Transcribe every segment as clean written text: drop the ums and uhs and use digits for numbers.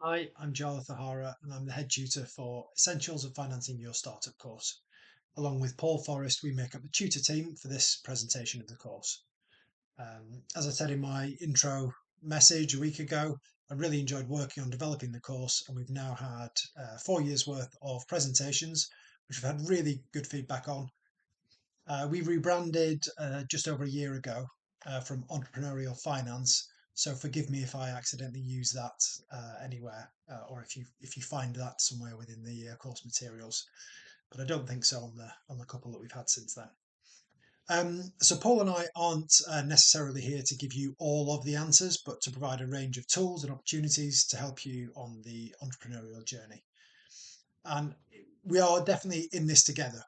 Hi, I'm Joel Thahara, and I'm the head tutor for Essentials of Financing Your Startup course. Along with Paul Forrest, we make up the tutor team for this presentation of the course. As I said in my intro message a week ago, I really enjoyed working on developing the course, and we've now had 4 years worth of presentations, which we've had really good feedback on. We rebranded just over a year ago from entrepreneurial finance. So forgive me if I accidentally use that anywhere, or if you find that somewhere within the course materials. But I don't think so on the couple that we've had since then. So Paul and I aren't necessarily here to give you all of the answers, but to provide a range of tools and opportunities to help you on the entrepreneurial journey. And we are definitely in this together.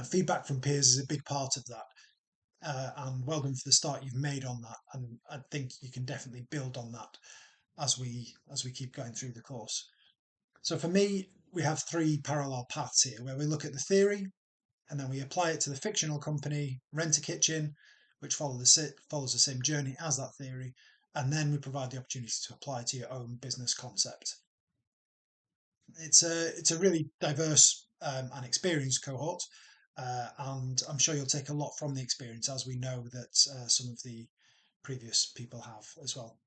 Feedback from peers is a big part of that. And well done for the start you've made on that. And I think you can definitely build on that as we keep going through the course. So for me, we have three parallel paths here where we look at the theory and then we apply it to the fictional company Rent a Kitchen, which follows the same journey as that theory, and then we provide the opportunity to apply to your own business concept. It's a really diverse and experienced cohort, and I'm sure you'll take a lot from the experience, as we know that some of the previous people have as well.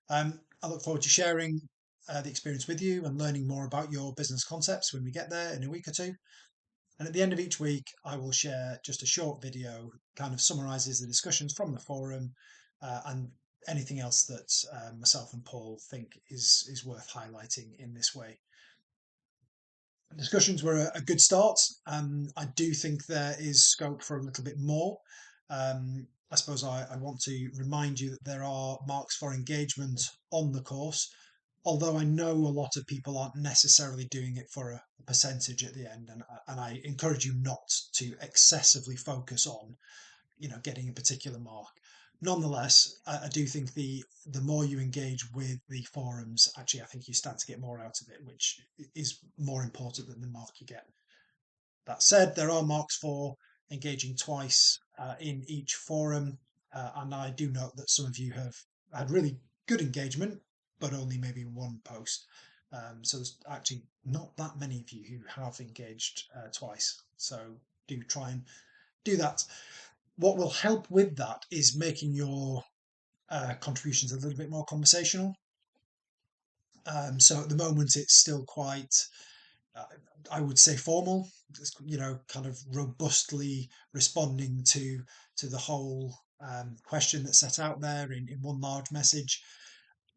I look forward to sharing the experience with you and learning more about your business concepts when we get there in a week or two. And at the end of each week, I will share just a short video, kind of summarises the discussions from the forum and anything else that myself and Paul think is worth highlighting in this way. Discussions were a good start. I do think there is scope for a little bit more. I suppose I want to remind you that there are marks for engagement on the course, although I know a lot of people aren't necessarily doing it for a percentage at the end, and I encourage you not to excessively focus on getting a particular mark. Nonetheless, I do think the more you engage with the forums, actually, I think you start to get more out of it, which is more important than the mark you get. That said, there are marks for engaging twice in each forum, and I do note that some of you have had really good engagement, but only maybe one post. So there's actually not that many of you who have engaged twice. So do try and do that. What will help with that is making your contributions a little bit more conversational. So at the moment, it's still quite, uh, I would say, formal. Kind of robustly responding to the whole question that's set out there in one large message.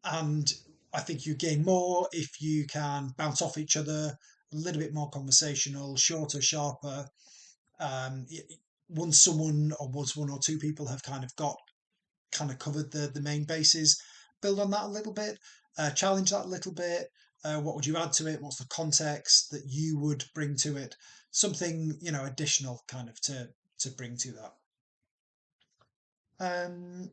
And I think you gain more if you can bounce off each other, a little bit more conversational, shorter, sharper. Um, once one or two people have kind of covered the main bases, build on that a little bit, challenge that a little bit. What would you add to it? What's the context that you would bring to it? Something additional kind of to bring to that. Um,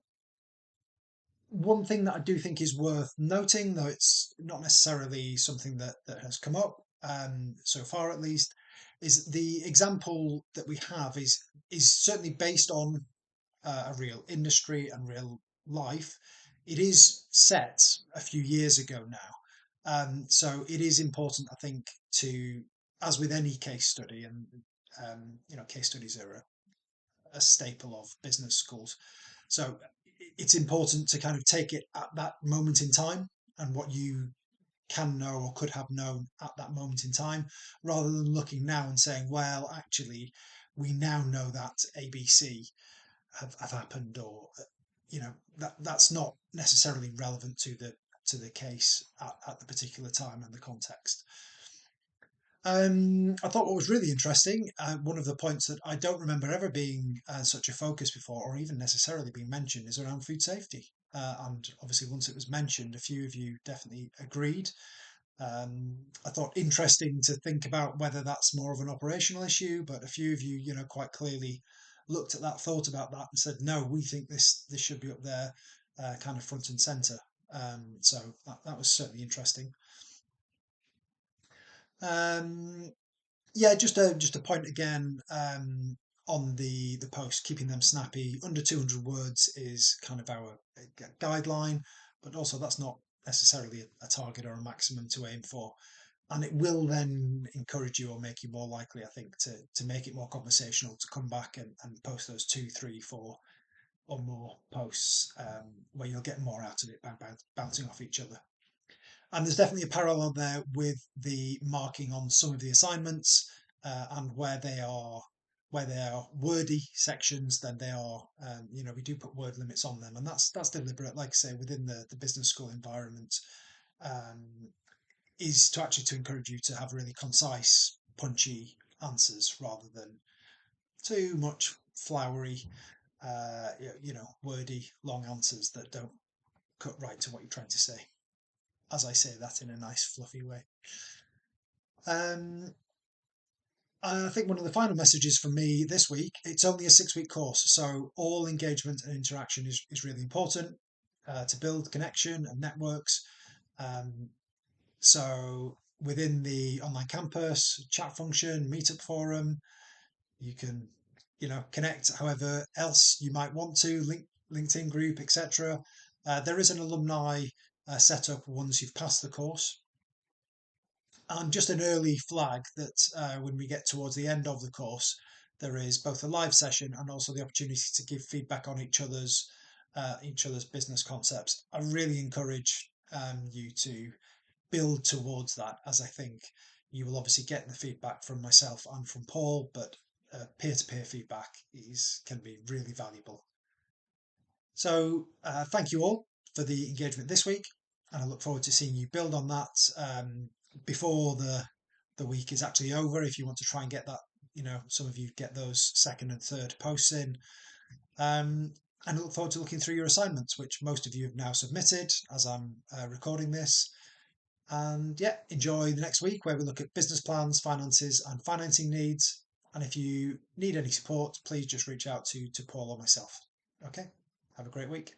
One thing that I do think is worth noting, though it's not necessarily something that has come up so far at least, is the example that we have is certainly based on a real industry and real life. It is set a few years ago now. So it is important, I think, to, as with any case study, and case studies are a staple of business schools. So it's important to kind of take it at that moment in time and what you can know or could have known at that moment in time, rather than looking now and saying, well, actually, we now know that ABC have happened, or that's not necessarily relevant to the case at the particular time and the context. I thought what was really interesting, one of the points that I don't remember ever being such a focus before, or even necessarily being mentioned, is around food safety. And obviously, once it was mentioned, a few of you definitely agreed. I thought interesting to think about whether that's more of an operational issue, but a few of you, quite clearly looked at that, thought about that, and said, no, we think this should be up there, kind of front and center. So that was certainly interesting. Um, yeah, just a point again on the post, keeping them snappy. Under 200 words is kind of our guideline, but also that's not necessarily a target or a maximum to aim for. And it will then encourage you or make you more likely, I think, to make it more conversational, to come back and post those 2, 3, 4 or more posts, where you'll get more out of it by bouncing off each other. And there's definitely a parallel there with the marking on some of the assignments, and where they are wordy sections, then they are, we do put word limits on them, and that's deliberate. Like I say, within the business school environment, um, is to actually to encourage you to have really concise, punchy answers rather than too much flowery, wordy, long answers that don't cut right to what you're trying to say. As I say that in a nice, fluffy way. Um, I think one of the final messages from me this week, it's only a 6-week course, so all engagement and interaction is really important to build connection and networks. Um, so within the online campus, chat function, meetup forum, you can, connect however else you might want to, LinkedIn group, etc. There is an alumni set up once you've passed the course. And just an early flag that when we get towards the end of the course, there is both a live session and also the opportunity to give feedback on each other's business concepts. I really encourage you to build towards that, as I think you will obviously get the feedback from myself and from Paul, but peer-to-peer feedback can be really valuable. So thank you all for the engagement this week, and I look forward to seeing you build on that before the week is actually over. If you want to try and get that, some of you get those second and third posts in. And I look forward to looking through your assignments, which most of you have now submitted as I'm recording this. And yeah, enjoy the next week where we look at business plans, finances, and financing needs. And if you need any support, please just reach out to Paul or myself. Okay, have a great week.